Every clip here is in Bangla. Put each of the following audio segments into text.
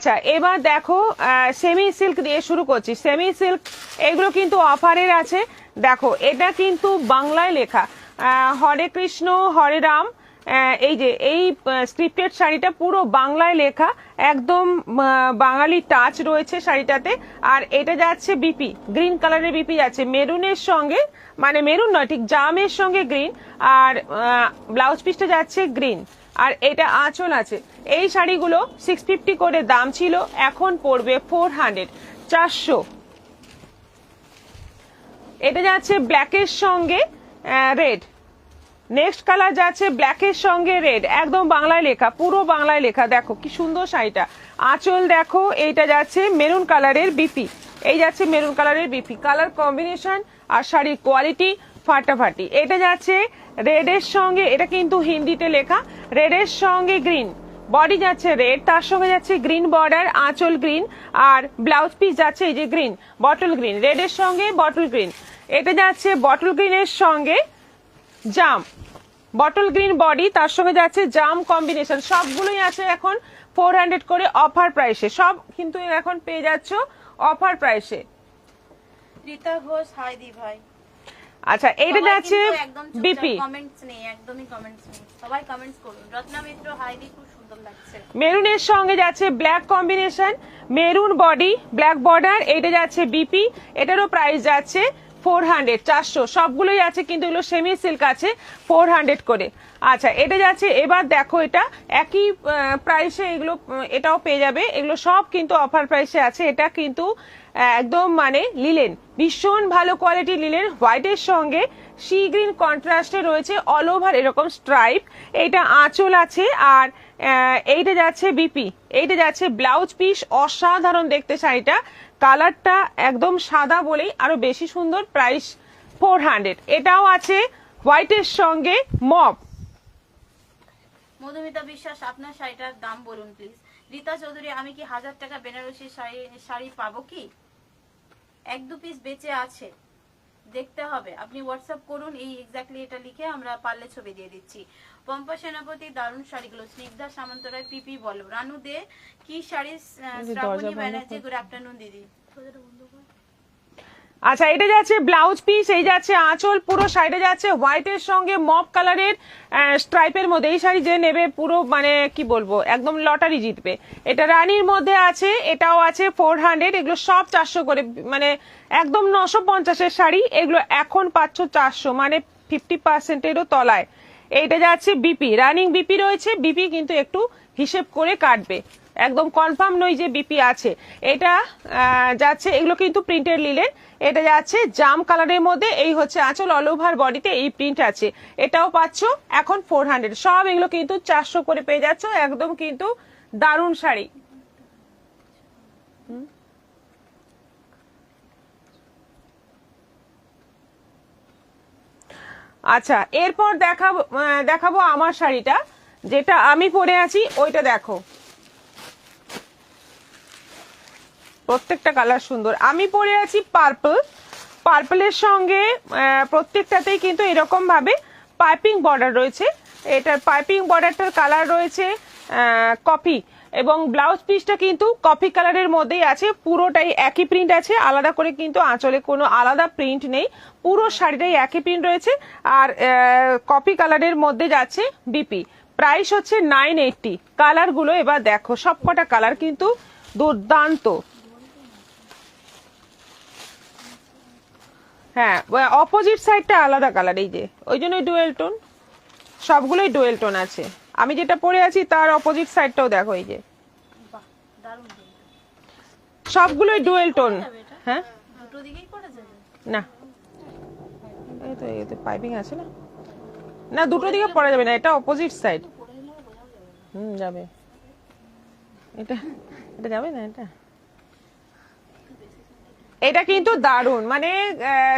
আচ্ছা এবার দেখো সেমি সিল্ক দিয়ে শুরু করছি। সেমি সিল্ক এগুলো কিন্তু অফারের আছে। দেখো এটা কিন্তু বাংলায় লেখা, হরে কৃষ্ণ হরে রাম। এই যে এই স্ক্রিপ্টেড শাড়িটা পুরো বাংলায় লেখা, একদম বাঙালি টাচ রয়েছে শাড়িটাতে। আর এটা যাচ্ছে বিপি, গ্রিন কালারের বিপি যাচ্ছে মেরুনের সঙ্গে, মানে মেরুন নয় ঠিক জামের সঙ্গে গ্রিন। আর ব্লাউজ পিসটা যাচ্ছে গ্রিন। আর এটা আঁচল আছে। এই শাড়িগুলো 650 করে দাম ছিল, এখন পড়বে 400, 400। এটা যাচ্ছে ব্ল্যাকের সঙ্গে রেড। নেক্সট কালার যাচ্ছে ব্ল্যাকের সঙ্গে রেড, একদম বাংলায় লেখা, পুরো বাংলায় লেখা। দেখো কি সুন্দর শাড়িটা। আঁচল দেখো, এইটা যাচ্ছে মেরুন কালারের বিপি, এই যাচ্ছে মেরুন কালারের বিপি। কালার কম্বিনেশন আর শাড়ির কোয়ালিটি ফাটাফাটি। এটা যাচ্ছে রেডের সঙ্গে, এটা কিন্তু হিন্দিতে লেখা, রেডের সঙ্গে গ্রিন। বডি যাচ্ছে রেড, তার সঙ্গে যাচ্ছে গ্রিন বর্ডার, আঁচল গ্রিন। আর ব্লাউজ পিস যাচ্ছে এই যে গ্রিন, বটল গ্রিন, রেডের সঙ্গে বটল গ্রিন। এটা যাচ্ছে বটল গ্রিনের সঙ্গে জাম, বটল গ্রিন বডি, তার সঙ্গে যাচ্ছে জাম কম্বিনেশন। সবগুলোই আছে এখন 400 করে অফার প্রাইসে, সব কিন্তু এখন পেয়ে যাচ্ছ অফার প্রাইসে। রীতা ঘোষ, হাই দি ভাই। আচ্ছা এইটা যাচ্ছে বিপি, কমেন্টস নেই, একদমই কমেন্টস নেই, সবাই কমেন্টস করুন। রত্না মিত্র, হাই দি, খুব সুন্দর লাগছে। মেরুনের সঙ্গে যাচ্ছে black combination, maroon body black border. এইটা যাচ্ছে বিপি, এটারও প্রাইস যাচ্ছে 400, 400। সবগুলোই আছে কিন্তু এগুলো সেমি সিল্ক আছে 400 করে। আচ্ছা এটা যাচ্ছে, এবার দেখো এটা একই প্রাইসে, এগুলো এটাও পেয়ে যাবে। এগুলো সব কিন্তু অফার প্রাইসে আছে। এটা কিন্তু একদম মানে লিলেন, ভীষণ ভালো কোয়ালিটি লিলেন। হোয়াইটের সঙ্গে সি গ্রিন কন্ট্রাস্টে রয়েছে, অল ওভার এরকম স্ট্রাইপ। এইটা আঁচল আছে। আর এইটা যাচ্ছে বিপি, এইটা যাচ্ছে ব্লাউজ পিস। অসাধারণ দেখতে শাড়িটা, কালারটা একদম সাদা বলেই আরো বেশি সুন্দর। প্রাইস 400। এটাও আছে হোয়াইটের সঙ্গে মপ। মধুমিতা বিশ্বাস, আপনার শাড়িটার দাম বলুন প্লিজ। রীতা চৌধুরী, আমি কি 1000 টাকা বেনারসি শাড়ি পাবো কি? 1-2 পিস বেঁচে আছে, দেখতে হবে। আপনি হোয়াটসঅ্যাপ করুন, এই এক্স্যাক্টলি এটা লিখে আমরা পারলে ছবি দিয়ে দিচ্ছি। পম্পা সেনাপতি, দারুণ শাড়িগুলো। স্নিগ্ধা সামন্তরায়, পিপি বলো। রানু দে, কি শাড়ি? শ্রাবণী ব্যানার্জি, গুড আফটারনুন দিদি। আচ্ছা এটা যাচ্ছে ব্লাউজ পিস, এই যাচ্ছে আঁচল। পুরো শাড়িটা যাচ্ছে হোয়াইটের সঙ্গে মপ কালারের স্ট্রাইপের মধ্যে। এই শাড়ি যে নেবে পুরো মানে কি বলবো, একদম লটারি জিতবে। এটা রানীর মধ্যে আছে, এটাও আছে 400। এগুলো সব 400 করে, মানে একদম 950-এর শাড়ি। এগুলো এখন পাচ্ছ 400, মানে 50%-এরও তলায়। এইটা যাচ্ছে বিপি, রানিং বিপি রয়েছে। বিপি কিন্তু একটু হিসেব করে কাটবে, একদম কনফার্ম নই যে বিপি আছে। এটা যাচ্ছে, এগুলো কিন্তু প্রিন্টের লিলেন। এটা যাচ্ছে জাম কালারের মধ্যে, এই হচ্ছে আঁচল, অল ওভার বডিতে এই প্রিন্ট আছে। এটাও পাচ্ছ এখন 400। সব এগুলো কিন্তু 400 করে পেয়ে যাচ্ছ, একদম কিন্তু দারুণ শাড়ি। আচ্ছা এরপর দেখাবো আমার শাড়িটা, যেটা আমি পরে আছি ওইটা দেখো। প্রত্যেকটা কালার সুন্দর। আমি পরে আছি পার্পল, পার্পলের সঙ্গে প্রত্যেকটাতেই কিন্তু এরকম ভাবে পাইপিং বর্ডার রয়েছে। এটার পাইপিং বর্ডারটার কালার রয়েছে কফি, এবং ব্লাউজ পিসটা কিন্তু কফি কালারের মধ্যেই আছে। পুরোটাই একই প্রিন্ট আছে, আলাদা করে কিন্তু আঁচলে কোনো আলাদা প্রিন্ট নেই, পুরো শাড়িটাই একই প্রিন্ট রয়েছে। আর কফি কালারের মধ্যে যাচ্ছে বিপি। প্রাইস হচ্ছে 980। কালারগুলো এবার দেখো, সবকটা কালার কিন্তু দুর্দান্ত। হ্যাঁ অপোজিট সাইডটা আলাদা কালার, এই যে ওই জন্যই ডুয়েল টোন, সবগুলোই ডুয়েল টোন আছে। আমি যেটা পরে আছি তার অপোজিট সাইডটাও দেখো, এই যে সবগুলোই ডুয়েল টোন। হ্যাঁ দুটো দিকেই করা যাবে না, এই তো এতে পাইপিং আছে না, না দুটো দিকে পরা যাবে না, এটা অপোজিট সাইড। যাবে, এটা এটা যাবে না, এটা কিন্তু দারুণ, মানে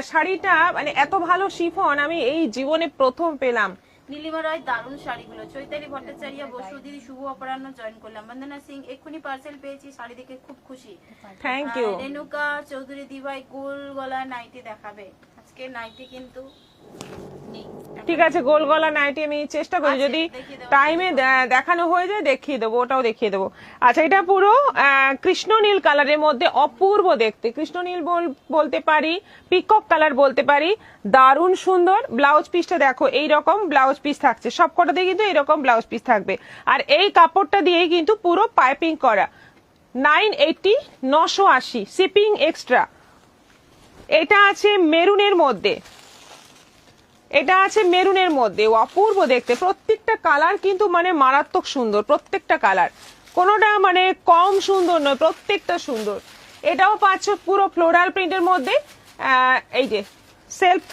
শাড়িটা মানে এত ভালো শিফন আমি এই জীবনে প্রথম পেলাম। নীলিমা রায়, দারুণ শাড়িগুলো। চৈতালি ভট্টাচার্য, বসু দিদি, শুভ অপরাহ্ন জয়েন করলাম। বন্দনা সিং, এক্ষুনি পার্সেল পেয়েছি, শাড়ি দেখে খুব খুশি, থ্যাংক ইউ। রেণুকা চৌধুরী, দিভাই গোল গলা নাইটি দেখাবে। আজকে নাইটি কিন্তু নেই, ঠিক আছে, গোল গলা নাইটি আমি চেষ্টা করি, আছে, যদি দেখিয়ে দেওয়ার টাইমে দেখানো হয়ে যায় দেখিয়ে দেবো, ওটাও দেখিয়ে দেবো। আচ্ছা, এটা পুরো কৃষ্ণ নীল কালারের মধ্যে অপূর্ব দেখতে, কৃষ্ণ নীল বলতে পারি, পিকক কালার বলতে পারি, দারুণ সুন্দর। ব্লাউজ পিসটা দেখো, এইরকম ব্লাউজ পিস থাকছে, সবকটাতে কিন্তু এইরকম ব্লাউজ পিস থাকবে। আর এই কাপড়টা দিয়েই কিন্তু পুরো পাইপিং করা। 980, 980 শিপিং এক্সট্রা। এটা আছে মেরুনের মধ্যে, এটা আছে মেরুনের মধ্যে, অপূর্ব দেখতে। প্রত্যেকটা কালার কিন্তু মানে মারাত্মক সুন্দর, প্রত্যেকটা কালার, কোনোটা মানে কম সুন্দর নয়, প্রত্যেকটা সুন্দর। এটাও পাচ্ছ পুরো ফ্লোরাল প্রিন্টের মধ্যে, এই যে সেলফ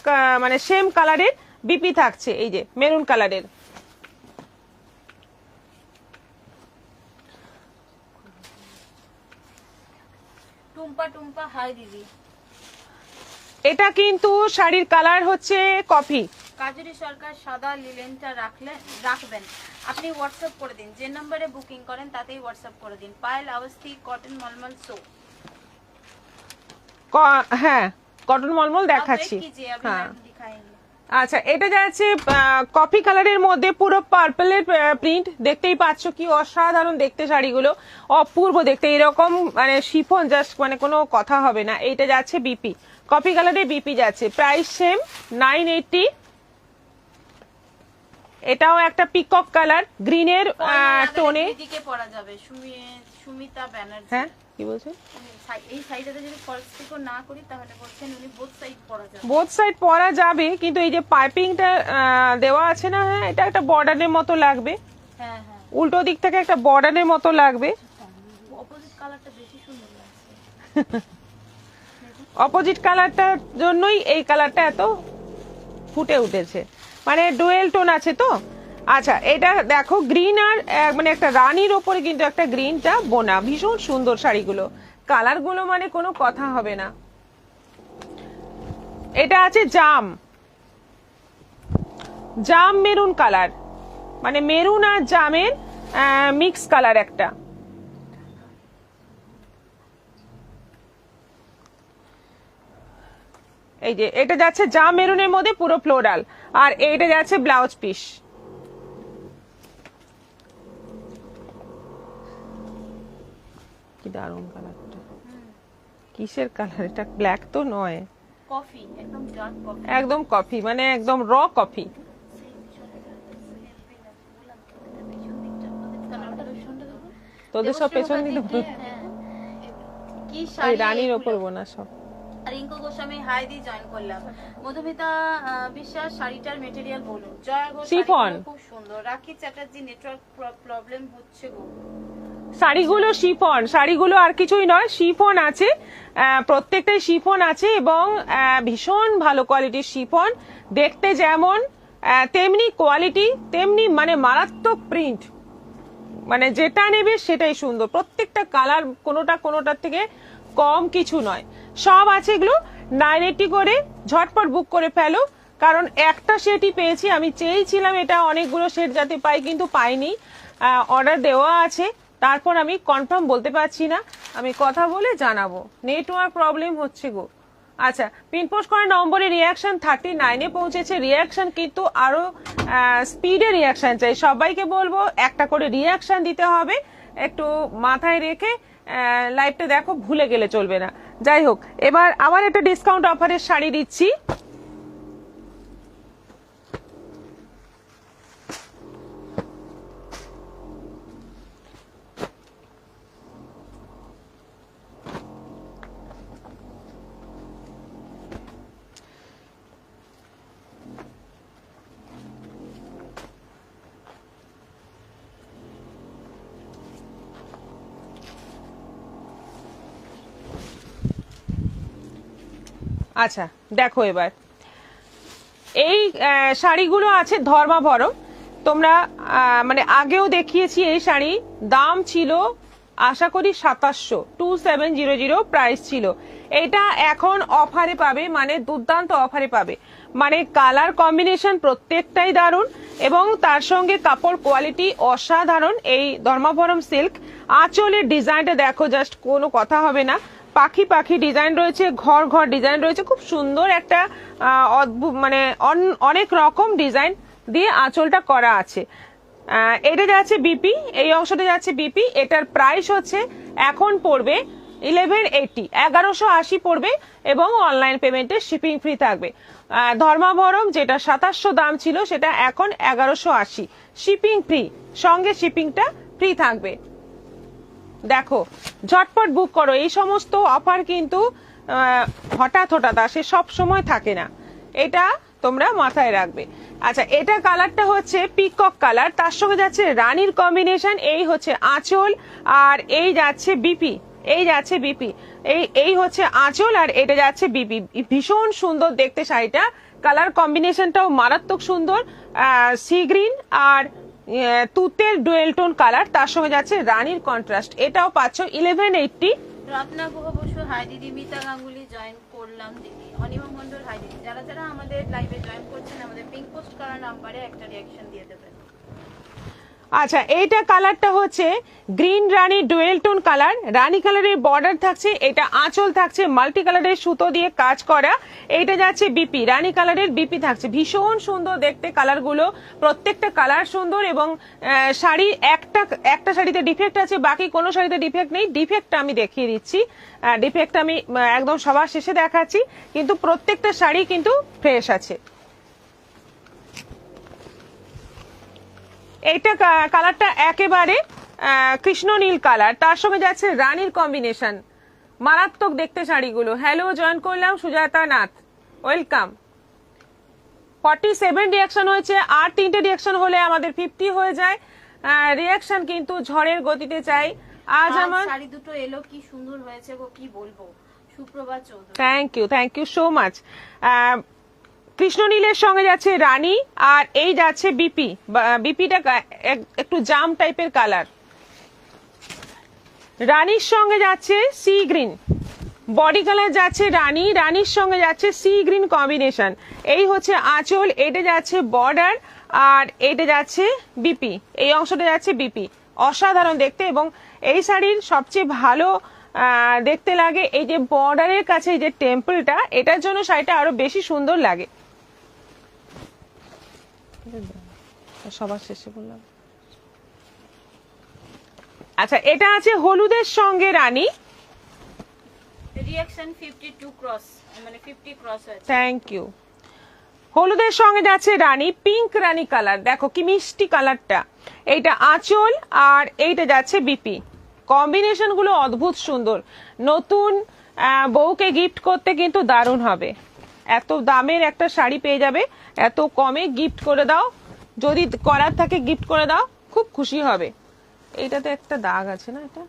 মানে সেম কালারের বিপি থাকছে, এই যে মেরুন কালারের। টুম্পা টুম্পা হাই দিদি, এটা কিন্তু শাড়ির কালার হচ্ছে কফি। কাজরি সরকার সাদা লিলেনটা রাখবেন, আপনি হোয়াটসঅ্যাপ করে দিন, যে নম্বরে বুকিং করেন তাতেই হোয়াটসঅ্যাপ করে দিন। পায়েল অবস্থি কটন মলমল সো, হ্যাঁ কটন মলমল দেখাচ্ছি। হ্যাঁ আচ্ছা, এটা যাচ্ছে কফি কালারের মধ্যে পুরো পার্পলের প্রিন্ট, দেখতেই পাচ্ছ কি অসাধারণ দেখতে শাড়িগুলো, অপূর্ব দেখতে। এরকম মানে শিফন জাস্ট মানে কোনো কথা হবে না। এইটা যাচ্ছে বিপি, কফি কালারের বিপি যাচ্ছে, প্রাইস সেম 980। এটাও একটা পিকক কালার গ্রিনের টোনে। দিদিকে পরা যাবে, সুমিতা ব্যানার্জি। হ্যাঁ কি বলছেন? এই সাইডটাতে যদি ফলস পিকো না করি তাহলে বলছেন উনি বোথ সাইড পরা যাবে। বোথ সাইড পরা যাবে, কিন্তু এই যে পাইপিংটা দেওয়া আছে না, হ্যাঁ এটা একটা বর্ডারের মতো লাগবে। হ্যাঁ হ্যাঁ, উল্টো দিক থেকে একটা বর্ডারের মতো লাগবে। অপোজিট কালারটা বেশি সুন্দর লাগছে। অপোজিট কালারটার জন্যই এই কালারটা এত ফুটে উঠেছে, মানে ডুয়েল টোন আছে তো। আচ্ছা, এটা দেখো গ্রিন আর মানে একটা রানীর ওপরে কিন্তু একটা গ্রিনটা বোনা, ভীষণ সুন্দর শাড়িগুলো, কালারগুলো মানে কোনো কথা হবে না। এটা আছে জাম মেরুন কালার, মানে মেরুন আর জামের মিক্স কালার একটা। এই যে এটা যাচ্ছে জাম মেরুনের মধ্যে পুরো ফ্লোরাল, আর এইটা যাচ্ছে ব্লাউজ পিস। কি দারুণ কালারটা, কিসের কালার এটা? ব্ল্যাক তো নয়, কফি, একদম ডার্ক কফি, একদম কফি, মানে একদম র কফি। তোদের সব পেছন দিকে কি ওই শাড়ি রানীর ওপর বোনা সব। রিঙ্কু গোস্বামী হাই দি জয়েন করলাম। মধুমিতা বিশ্বাস শাড়িটার মেটেরিয়াল বলুন। জয়া ঘোষ শিফন, খুব সুন্দর। রাখি চ্যাটার্জি নেটওয়ার্ক প্রবলেম হচ্ছে গো। শাড়িগুলো শিফন, শাড়িগুলো আর কিছুই নয়, শিফন আছে, প্রত্যেকটাই শিফন আছে, এবং ভীষণ ভালো কোয়ালিটির শিফন, দেখতে যেমন তেমনি কোয়ালিটি, তেমনি মানে মারাত্মক প্রিন্ট, মানে যেটা নেবে সেটাই সুন্দর। প্রত্যেকটা কালার কোনোটার থেকে কম কিছু নয়, সব আছে। এগুলো 980 করে, ঝটপট বুক করে ফেলো, কারণ একটা সেটই পেয়েছি, আমি চেয়েছিলাম এটা অনেকগুলো সেট যাতে পাই, কিন্তু পাইনি। অর্ডার দেওয়া আছে, তারপর আমি কনফার্ম বলতে পারছি না, আমি কথা বলে জানাবো, নেটওয়ার্ক প্রবলেম হচ্ছে গো। আচ্ছা, পিনপোস্ট করা নম্বরে রিয়াকশন 39-এ পৌঁছেছে, রিয়াকশন কিন্তু আরো স্পিডে রিয়াকশন চাই। সবাইকে বলবো একটা করে রিয়াকশন দিতে হবে, একটু মাথায় রেখে লাইভটা দেখো, ভুলে গেলে চলবে না। যাই হোক, এবার আবার একটা ডিসকাউন্ট অফারের শাড়ি দিচ্ছি। আচ্ছা দেখো, এবার এই শাড়িগুলো আছে ধর্মাভরম, তোমরা মানে আগেও দেখিয়েছি এই শাড়ি, দাম ছিল আশা করি 2700 প্রাইস ছিল। এটা এখন অফারে পাবে, মানে দুর্দান্ত অফারে পাবে, মানে কালার কম্বিনেশন প্রত্যেকটাই দারুণ, এবং তার সঙ্গে কাপড় কোয়ালিটি অসাধারণ। এই ধর্মাভরম সিল্ক, আঁচলের ডিজাইনটা দেখো, জাস্ট কোনো কথা হবে না। পাখি পাখি ডিজাইন রয়েছে, ঘর ঘর ডিজাইন রয়েছে, খুব সুন্দর একটা অদ্ভুত মানে অনেক রকম ডিজাইন দিয়ে আঁচলটা করা আছে। এটা যাচ্ছে বিপি, এই অংশটা যাচ্ছে বিপি। এটার প্রাইস হচ্ছে এখন পড়বে 1180, 1180 পড়বে এবং অনলাইন পেমেন্টে শিপিং ফ্রি থাকবে। ধর্মাবরম যেটা 2700 দাম ছিল সেটা এখন 1180, শিপিং ফ্রি, সঙ্গে শিপিংটা ফ্রি থাকবে। দেখো ঝটপট বুক করো, এই সমস্ত অফার কিন্তু হঠাৎ হঠাৎ আসে, সব সময় থাকে না, এটা তোমরা মাথায় রাখবে। আচ্ছা, এটা কালারটা হচ্ছে পিকক কালার, তার সঙ্গে যাচ্ছে রানীর কম্বিনেশন, এই হচ্ছে আঁচল আর এই যাচ্ছে বিপি, এই যাচ্ছে বিপি, এই হচ্ছে আঁচল আর এটা যাচ্ছে বিপি। ভীষণ সুন্দর দেখতে শাড়িটা, কালার কম্বিনেশনটাও মারাত্মক সুন্দর, সি গ্রিন আর তুতের ডুয়েল টোন কালার, তার সঙ্গে যাচ্ছে রানীর কন্ট্রাস্ট। এটাও পাচ্ছ 1180। রত্না গুহ বসু, হাই দিদি। মিতা গাঙ্গুলি জয়েন করলাম দিদি। অনিমা মন্ডল, হাই দিদি। যারা যারা আমাদের লাইভে জয়েন করছেন আমাদের পিঙ্ক পোস্ট করা নাম্বারে একটা রিঅ্যাকশন দিয়ে দেবেন। আচ্ছা, এইটা কালারটা হচ্ছে গ্রিন রানী ডুয়েল টোন কালার, রানী কালারের বর্ডার থাকছে, এটা আঁচল থাকছে মাল্টি কালারের সুতো দিয়ে কাজ করা, এইটা যাচ্ছে বিপি, রানী কালারের বিপি থাকছে। ভীষণ সুন্দর দেখতে কালারগুলো, প্রত্যেকটা কালার সুন্দর এবং শাড়ি একটা শাড়িতে ডিফেক্ট আছে, বাকি কোনো শাড়িতে ডিফেক্ট নেই। ডিফেক্টটা আমি দেখিয়ে দিচ্ছি, ডিফেক্টটা আমি একদম সবার শেষে দেখাচ্ছি, কিন্তু প্রত্যেকটা শাড়ি কিন্তু ফ্রেশ আছে। এইটা কালারটা একেবারে কৃষ্ণ নীল কালার, তার সঙ্গে যাচ্ছে রানীর কম্বিনেশন, মারাত্মক দেখতে শাড়িগুলো। হ্যালো, জয়েন করলাম সুজাতা নাথ, ওয়েলকাম। 47 রিয়াকশন হয়েছে, আর 3টে রিয়াকশন হলে আমাদের 50 হয়ে যায়। রিয়াকশন কিন্তু ঝড়ের গতিতে চাই। আজ আমার শাড়ি দুটো এলো, কি সুন্দর হয়েছে গো, কি বলবো। Suprabha Chowdhury, thank you so much. কৃষ্ণ নীলের সঙ্গে যাচ্ছে রানী আর এই যাচ্ছে বিপি, বিপিটা একটু জাম টাইপের কালার। রানীর সঙ্গে যাচ্ছে সি গ্রিন, বডি কালার যাচ্ছে রানী, রানীর সঙ্গে যাচ্ছে সি গ্রিন কম্বিনেশন। এই হচ্ছে আঁচল, এটা যাচ্ছে বর্ডার আর এটা যাচ্ছে বিপি, এই অংশটা যাচ্ছে বিপি। অসাধারণ দেখতে, এবং এই শাড়ির সবচেয়ে ভালো দেখতে লাগে এই যে বর্ডারের কাছে এই যে টেম্পলটা, এটার জন্য শাড়িটা আরো বেশি সুন্দর লাগে। সবার শেষে বললাম। আচ্ছা, এটা আছে হলুদের সঙ্গে রানী, রিঅ্যাকশন 52 ক্রস, মানে 50 ক্রস হয়েছে। Thank you. হলুদের সঙ্গে যাচ্ছে রানী, পিঙ্ক রানী কালার, দেখো কি মিষ্টি কালারটা। এইটা আঁচল আর এইটা যাচ্ছে বিপি, কম্বিনেশন গুলো অদ্ভুত সুন্দর। নতুন বউকে গিফট করতে কিন্তু দারুণ হবে। এত দামের একটা শাড়ি পেয়ে যাবে, এত কমে গিফট করে দাও, যদি করার থাকে গিফট করে দাও, খুব খুশি হবে। এইটাতে একটা দাগ আছে না, এটা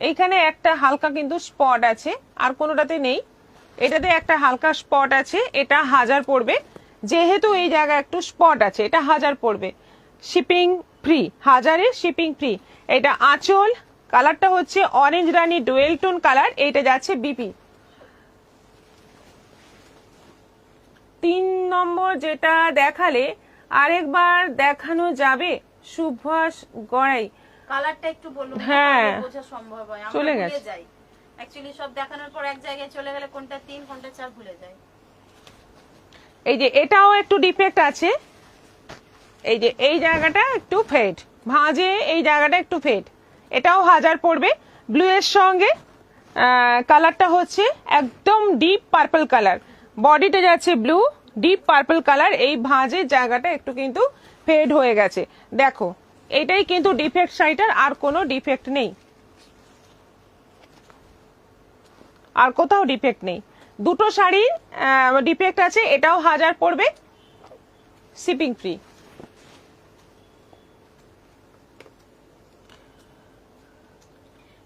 এইখানে একটা হালকা কিন্তু স্পট আছে, আর কোনোটাতে নেই, এটাতে একটা হালকা স্পট আছে। এটা 1000 পড়বে, যেহেতু এই জায়গায় একটু স্পট আছে, এটা 1000 পড়বে, শিপিং ফ্রি, 1000-এ শিপিং ফ্রি। এটা আঁচল, কালারটা হচ্ছে অরেঞ্জ রানী ডুয়েল টোন কালার, এইটা যাচ্ছে বিপি। 3 নম্বর যেটা দেখালে আরেকবার দেখানো যাবে, সুভাষ গড়াই, কালারটা একটু বলুন, হ্যাঁ, তাহলে বোঝা সম্ভব হয়। আমরা চলে ভুলে গেছে। যাই অ্যাকচুয়ালি, সব দেখানোর পর এক জায়গায় চলে গেলে কোনটা 3 কোনটা 4 ভুলে যাই। এই যে এটাও একটু ডিফেক্ট আছে, এই যে এই জায়গাটা একটু ফেড, ভাঁজে এই জায়গাটা একটু ফেড, এটাও 1000 পড়বে। ব্লু এর সঙ্গে কালারটা হচ্ছে একদম ডিপ পার্পল কালার, বডিটা যাচ্ছে ব্লু, ডিপ পার্পল কালার, এই ভাঁজের জায়গাটা একটু কিন্তু ফেড হয়ে গেছে। দেখো এটাই কিন্তু ডিফেক্ট শাড়িটার, আর কোনো ডিফেক্ট নেই, আর কোথাও ডিফেক্ট নেই। দুটো শাড়ির ডিফেক্ট আছে, এটাও 1000 পড়বে, শিপিং ফ্রি।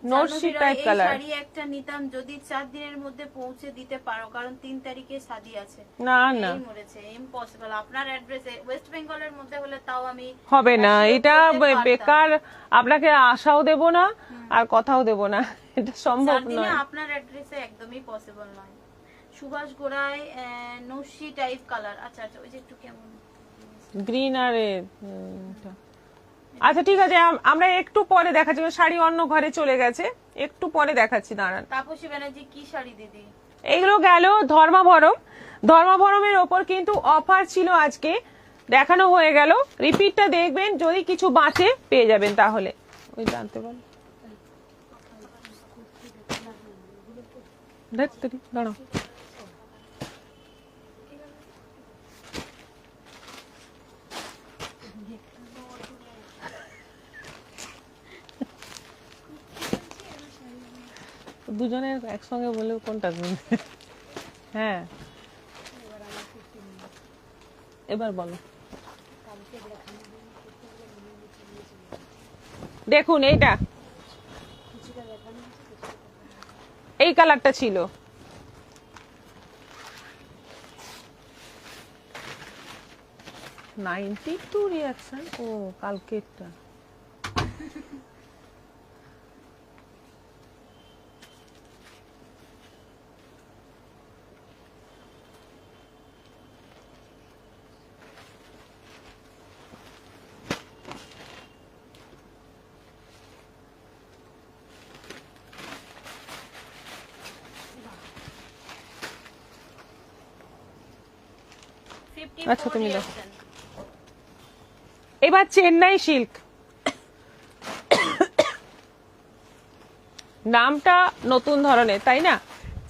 নরসি টাইপ কালার, শাড়ি একটা নিতাম যদি 4 দিনের মধ্যে পৌঁছে দিতে পারো, কারণ 3 তারিখে শাদী আছে। না না মরেছে, ইম্পসিবল। আপনার অ্যাড্রেসে ওয়েস্ট বেঙ্গলের মধ্যে হলে তাও আমি হবে না, এটা বেকার, আপনাকে আশাও দেব না আর কথাও দেব না, এটা সম্ভব নয়। আপনার অ্যাড্রেসে একদমই পসিবল নয়। সুভাষ গোড়াই নরসি টাইপ কালার, আচ্ছা আচ্ছা, ওই যে একটু কেমন গ্রিন আর আচ্ছা ঠিক আছে, আমরা একটু পরে দেখাচ্ছি, কারণ শাড়ি অন্য ঘরে চলে গেছে, একটু পরে দেখাচ্ছি, দাঁড়ান। তাপসী ব্যানার্জি কি শাড়ি দিদি? এইগুলো গেল ধর্মাভরম। ধর্মাভরমের ওপর কিন্তু অফার ছিল আজকে, দেখানো হয়ে গেল। রিপিটটা দেখবেন, যদি কিছু বাঁচে পেয়ে যাবেন, তাহলে ওই জানতে পারেন। দাঁড়াও, দুজনের একসঙ্গে বলে কোনটা শুনবে? হ্যাঁ, এবার বলো। দেখুন এইটা, এই কালারটা ছিল, $92 রিয়াকশন। ও কালকেরটা। আচ্ছা তুমি দাও। এবার চেন্নাই সিল্ক, নামটা নতুন ধরনের তাই না?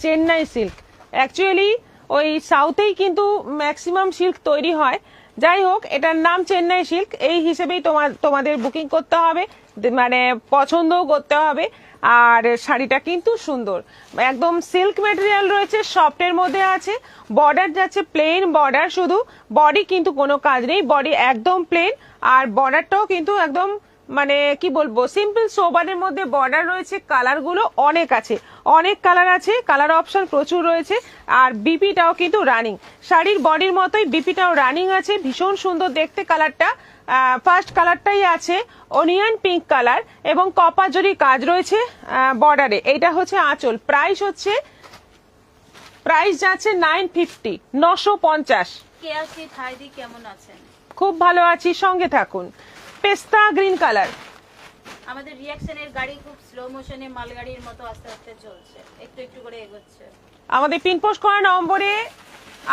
চেন্নাই সিল্ক অ্যাকচুয়ালি ওই সাউথেই কিন্তু ম্যাক্সিমাম সিল্ক তৈরি হয়। যাই হোক, এটার নাম চেন্নাই সিল্ক, এই হিসেবেই তোমাদের বুকিং করতে হবে, মানে পছন্দও করতে হবে। আর শাড়িটা কিন্তু সুন্দর, একদম সিল্ক ম্যাটেরিয়াল রয়েছে, সফটের মধ্যে আছে। বর্ডার যাচ্ছে প্লেন বর্ডার, শুধু বডি কিন্তু কোনো কাজ নেই, বডি একদম প্লেন। আর বর্ডারটাও কিন্তু একদম মানে কি বলবো, সিম্পল সোবারের মধ্যে বর্ডার রয়েছে। কালারগুলো অনেক আছে, অনেক কালার আছে, কালার অপশন প্রচুর রয়েছে। আর বিপিটাও কিন্তু রানিং, শাড়ির বডির মতোই বিপিটাও রানিং আছে। ভীষণ সুন্দর দেখতে কালারটা। ফার্স্ট কালারটাই আছে অনিয়ন পিঙ্ক কালার, এবং কপার জরি কাজ রয়েছে বর্ডারে। এইটা হচ্ছে আঁচল। প্রাইস যাচ্ছে 950, 950। কেয়াসি থাইদি কেমন আছেন? খুব ভালো আছি, সঙ্গে থাকুন। পেস্তা গ্রিন কালার। আমাদের রিঅ্যাকশনের গাড়ি খুব স্লো মোশনে মালগাড়ির মতো আস্তে আস্তে চলছে, একটু একটু করে এগোচ্ছে। আমাদের পিনপোস্ট করা নম্বরে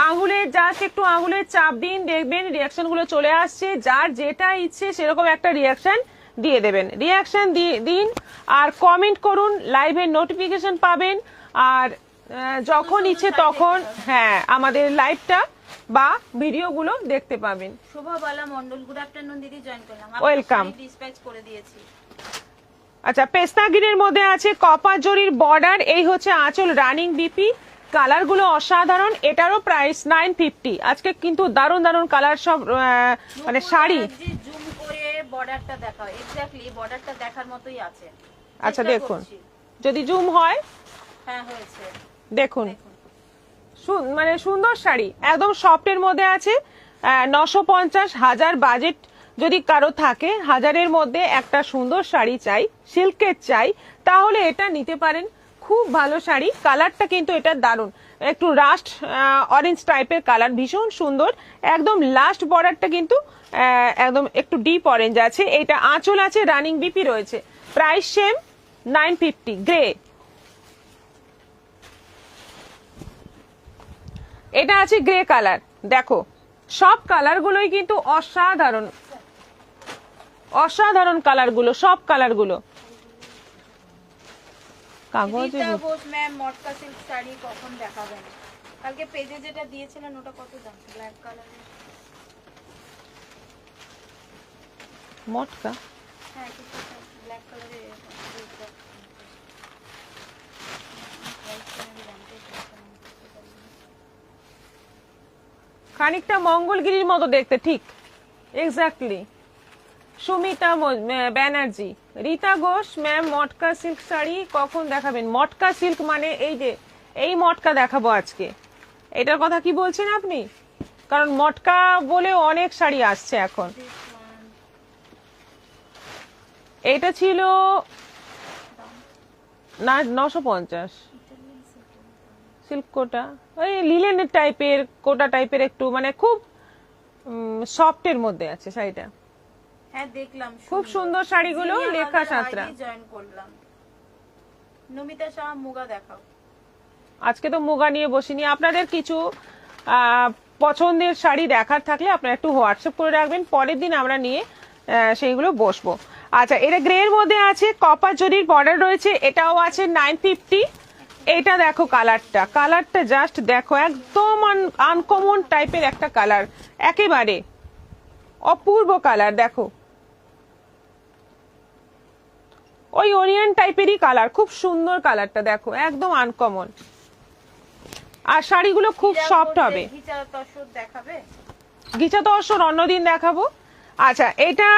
আঙুলের জাস্ট একটু আঙুলের চাপ দিন, দেখবেন রিয়াকশন গুলো চলে আসছে। যার যেটা ইচ্ছে সেরকম একটা রিয়াকশন দিয়ে দেবেন, রিয়াকশন দিন আর কমেন্ট করুন, লাইভের নোটিফিকেশন পাবেন। আর যখন ইচ্ছে তখন হ্যাঁ আমাদের লাইভটা বা ভিডিওগুলো দেখতে পাবেন। শোভাবালা মন্ডল, গুড আফটারনুন দিদি, জয়েন করলাম। ওয়েলকাম। ডিসপ্যাচ করে দিয়েছি। আচ্ছা, পেস্তা গ্রিনের মধ্যে আছে কপার জরির বর্ডার, এই হচ্ছে আঁচল, রানিং বিপি। কালার গুলো অসাধারণ। এটারও প্রাইস 950। আজকে কিন্তু দারুণ দারুণ কালার সব, মানে শাড়ি। জুম করে বর্ডারটা দেখাও, এক্স্যাক্টলি বর্ডারটা দেখার মতোই আছে। আচ্ছা দেখুন, যদি জুম হয়, হ্যাঁ হয়েছে, দেখুন মানে সুন্দর শাড়ি, একদম সফটের মধ্যে আছে। 950, 1000 বাজেট যদি কারো থাকে, 1000-এর মধ্যে একটা সুন্দর শাড়ি চাই, সিল্কের চাই, তাহলে এটা নিতে পারেন। খুব ভালো শাড়ি। কালারটা কিন্তু এটা দারুণ, একটু রাস্ট অরেঞ্জ টাইপের কালার, ভীষণ সুন্দর। একদম লাস্ট বর্ডারটা কিন্তু একদম একটু ডিপ অরেঞ্জ আছে। এটা আঁচল আছে, রানিং বিপি রয়েছে। Price same 950। গ্রে, এটা আছে গ্রে কালার। দেখো সব কালারগুলোই কিন্তু অসাধারণ, অসাধারণ কালারগুলো, সব কালারগুলো। কাগজে ম্যাম মটকা সিল্ক শাড়ি কখন দেখাবেন? কালকে পেজে যেটা দিয়েছিলেন ওটা কত দাম? ব্ল্যাক কালারের মটকা, হ্যাঁ ব্ল্যাক কালারের। খানিকটা মঙ্গলগিরির মতো দেখতে, ঠিক এক্স্যাক্টলি। সুমিতা ব্যানার্জি, রীতা ঘোষ ম্যাম মটকা সিল্ক শাড়ি কখন দেখাবেন? মটকা সিল্ক মানে এই যে এই মটকা দেখাবো আজকে। এটার কথা কি বলছেন আপনি? কারণ মটকা বলে অনেক শাড়ি আসছে এখন। এটা ছিল না 950। সিল্ক কোটা, ওই লিলেনের টাইপের, কোটা টাইপের, একটু মানে খুব সফটের মধ্যে আছে শাড়িটা। হ্যাঁ দেখলাম, খুব সুন্দর শাড়িগুলো, লেখা সাঁতরা। জয়েন করলাম। নমিতা শাহ মুগা দেখাও। আজকে তো মুগা নিয়ে বসিনি, আপনাদের কিছু পছন্দের শাড়ি দেখার থাকলে আপনারা একটু হোয়াটসঅ্যাপ করে রাখবেন, পরের দিন আমরা নিয়ে সেইগুলো বসবো। আচ্ছা, এটা গ্রে এর মধ্যে আছে, কপার জরির বর্ডার রয়েছে, এটাও আছে 950। এটা দেখো কালারটা জাস্ট দেখো, একদম আনকমন টাইপের একটা কালার, একেবারে অপূর্ব কালার। দেখো ওই অনিয়ন টাইপেরই কালার, খুব সুন্দর কালারটা, দেখো একদম আনকমন। আর শাড়িগুলো খুব সফট হবে। গিচা তসর অন্যদিন দেখাবো। আচ্ছা, এটা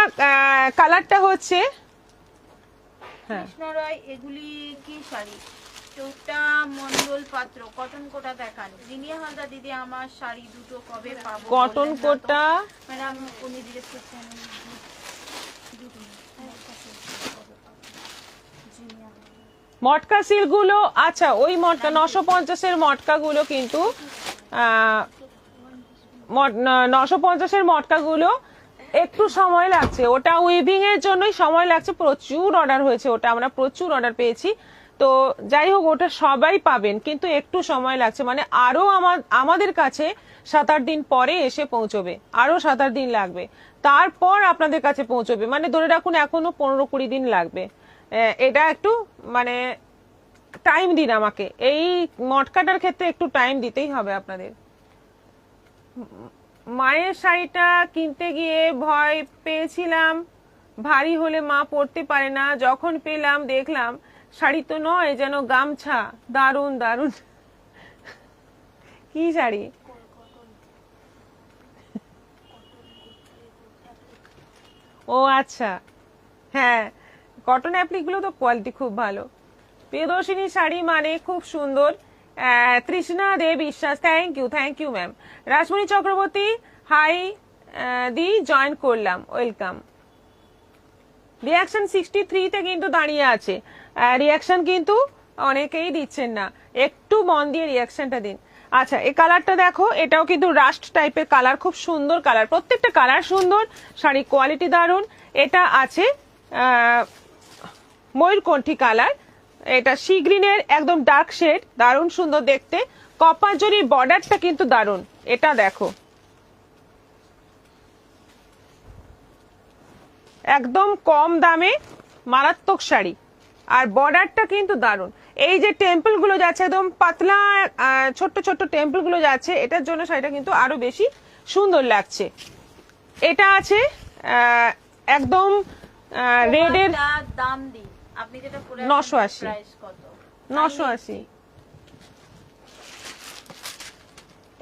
কালারটা হচ্ছে কৃষ্ণ রায়। এগুলি কি শাড়ি? চৌটা মন্ডল পাত্র, কটন কোটা দেখান। জিনিয়া হালদার দিদি, আমার শাড়ি দুটো কবে পাবো? কটন কোটা ম্যাডাম উনি জিজ্ঞেস করছেন মটকা সিল্ক গুলো। আচ্ছা, ওই মটকা 950-এর মটকা গুলো কিন্তু 950-এর মটকা গুলো একটু সময় লাগছে, ওটা উইভিং এর জন্যই সময় লাগছে, প্রচুর অর্ডার হয়েছে, ওটা আমরা প্রচুর অর্ডার পেয়েছি। তো যাই হোক, ওটা সবাই পাবেন, কিন্তু একটু সময় লাগছে, মানে আরো আমাদের কাছে 7-8 দিন পরে এসে পৌঁছবে, আরো 7-8 দিন লাগবে, তারপর আপনাদের কাছে পৌঁছবে, মানে ধরে রাখুন এখনো 15-20 দিন লাগবে। এটা একটু মানে টাইম দিন আমাকে, এই মটকাটার ক্ষেত্রে একটু টাইম দিতেই হবে আপনাদের। মায়ের শাড়িটা কিনতে গিয়ে ভয় পেয়েছিলাম, ভারী হলে মা পরতে পারে না, যখন পেলাম দেখলাম শাড়ি তো নয়, যেন গামছা। দারুন দারুন। কি শাড়ি? ও আচ্ছা, হ্যাঁ, কটন অ্যাপ্লিক গুলো তো কোয়ালিটি খুব ভালো। প্রিয়দর্শিনী শাড়ি মানে খুব সুন্দর। Trishna De Biswas, thank you ma'am. Rajmani Chakraborty, hi দি, জয়েন করলাম, ওয়েলকাম। রিয়াকশন 63-তে কিন্তু দাঁড়িয়ে আছে, রিয়াকশন কিন্তু অনেকেই দিচ্ছেন না, একটু মন দিয়ে রিয়াকশনটা দিন। আচ্ছা, এই কালারটা দেখো, এটাও কিন্তু রাস্ট টাইপের কালার, খুব সুন্দর কালার, প্রত্যেকটা কালার সুন্দর, শাড়ি কোয়ালিটি দারুন। এটা আছে ময়ূরকণ্ঠী কালার, এটা সি গ্রিনের একদম ডার্ক শেড, দারুণ সুন্দর দেখতে। কপার জরির বর্ডারটা কিন্তু দারুণ, এটা দেখো একদম কম দামে মারাত্মক শাড়ি, আর বর্ডারটা কিন্তু দারুণ। এই যে টেম্পল গুলো যাচ্ছে, একদম পাতলা ছোট্ট ছোট্ট টেম্পল গুলো যাচ্ছে, এটার জন্য শাড়িটা কিন্তু আরো বেশি সুন্দর লাগছে। এটা আছে একদম রেডের দাম দিই, আপনি যেটা পরে 980। প্রাইস কত? 980।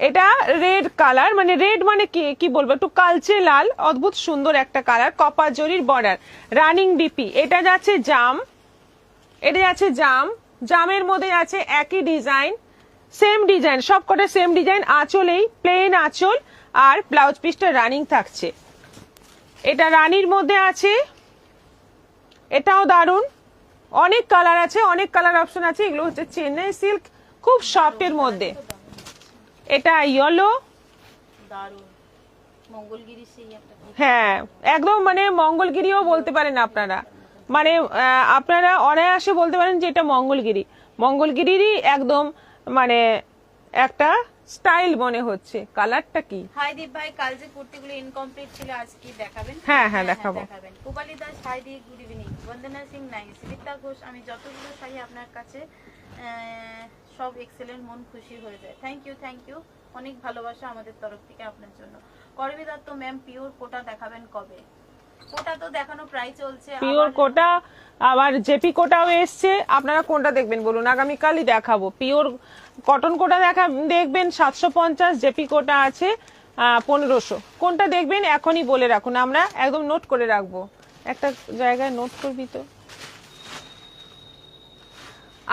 এটা রেড কালার, মানে রেড মানে কি বলবো, একটু কালচে লাল, অদ্ভুত সুন্দর একটা কালার, কপার জরির বর্ডার, রানিং ডিপি। এটা যাচ্ছে জাম, এটা যাচ্ছে জামের মধ্যে আছে একই ডিজাইন, সেম ডিজাইন, সবকটা সেম ডিজাইন, আঁচলেই প্লেন আঁচল, আর ব্লাউজ পিসটা রানিং থাকছে। এটা রানীর মধ্যে আছে, এটাও দারুন, অনেক কালার আছে, অনেক কালার অপশন আছে। এগুলো হচ্ছে চেন্নাই সিল্ক, খুব সফট এর মধ্যে। এটা ইয়েলো, মঙ্গলগিরি সেই একটা, হ্যাঁ একদম মানে মঙ্গলগিরিও বলতে পারেন আপনারা, মানে আপনারা অনায়াসে বলতে পারেন যে এটা মঙ্গলগিরিরই একদম মানে একটা স্টাইল মনে হচ্ছে। কালারটা কি? হাই দীপ ভাই, কাল যে কুর্তিগুলো ইনকমপ্লিট ছিল আজ কি দেখাবেন? হ্যাঁ দেখাবো। পুবালি দাস, হাই দি, গুড ইভিনিং। বন্দনা সিং নাইস। রীতা ঘোষ, আমি যতগুলো শাড়ি আপনার কাছে সব এক্সেলেন্ট, মন খুশি হয়ে যায়। থ্যাংক ইউ, অনেক ভালোবাসা আমাদের তরফ থেকে আপনার জন্য। করবি দত্ত ম্যাম, পিওর কোটা দেখাবেন কবে? কোটা তো দেখানো প্রায় চলছে, পিওর কোটা, আবার জেপি কোটাও এসছে, আপনারা কোনটা দেখবেন বলুন? আগামীকালই দেখাবো। পিওর কটন কোটা দেখবেন 750, জেপি কোটা আছে 1500। কোনটা দেখবেন এখনই বলে রাখুন, আমরা একদম নোট করে রাখবো, একটা জায়গায় নোট করবি তো।